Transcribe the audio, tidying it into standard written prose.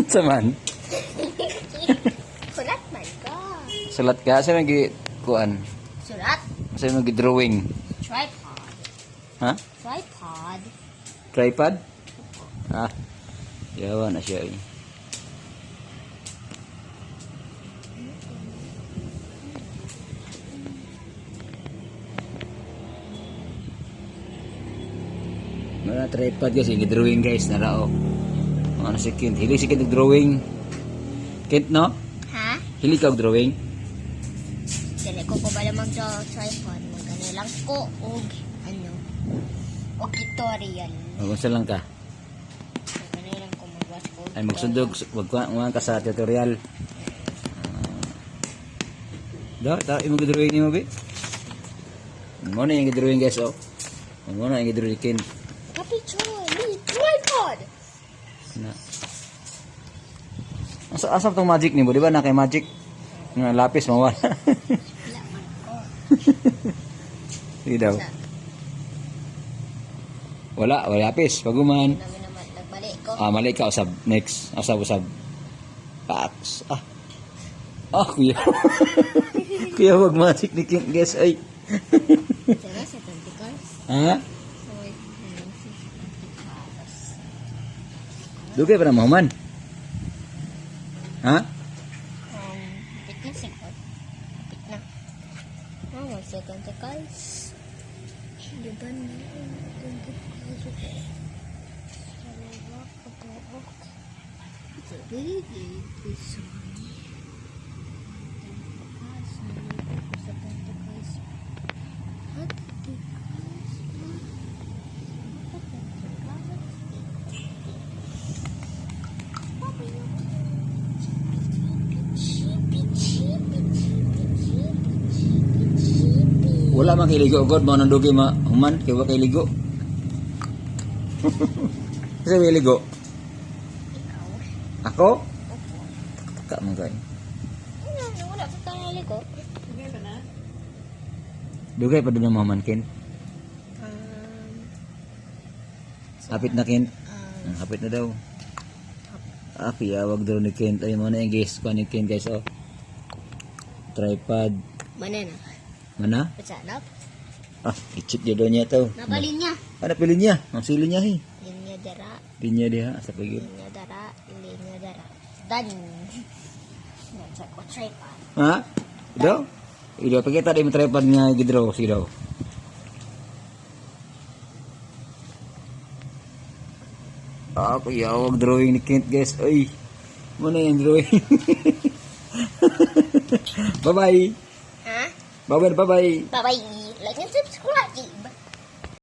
Saman. Sulat man ka. Sulat ka sa mga kuan. Sulat. Sa mga drawing. Tripod. Ha? Tripod. Tripod? Ah. Yawa na siya eh. Mga tripod kasi drawing guys narao. Ano si Kent? Hili si Kent drawing. Kent no? Ha? Hili ka og drawing? Dili ko ba mag-tripod? Magano lang ko og ano? Og tutorial. Magunsa lang ka. Magano lang ko mag-watch ko. Ay magsundog wag ka sa tutorial. Da imo drawing nimo be? Mo na yung drawing guys oh. Mo na yung drawing Kent. Kapicture, ni tripod. Na. Asa tong magic nimo, di ba na kay magic? Nga lapis mawala. Wala man ko. Sige daw. Wala lapis paguman. Namin naman nagbalik ko. Ah, mali ka usab. Next, usab. Paks. Kuya. Kuya wag magic ni King guys ay. Sira sa tentacles. Ha? So, tentacles. Dugay pa na mahuman. Ha? Kapit na sigod. Kapit na. Oh, sa tentacles. Di ba na tentacles? Sarap ko po. Very good. Wala man kay ligo god mo nang dugay human kay wa kay ligo. Kasi may ligo. Ako? Ka man kay. Wala pa tayo ligo. Dugay pa din mahuman Ken. Hapit na Ken. Hapit na daw. Kuya wag daw ni Ken. Ay mo na yung guys ko ni Ken guys oh. Tripod. Mana na? Mana? Pasalap? I-check dia doon niya to. Napalinya. Ano pilih niya? Ang sili niya eh. Linya dara. Linya dia sa pagil. Linya dara. Linya dara. Dan. Nasa ko tripod. Ha? Daw? Ido pakita di mo tripod nga gidraw si daw. Kuya wag drawing ni Kent guys. Ay. Muna yung drawing. Bye-bye. Ha? Bye-bye. Bye-bye. Like and subscribe.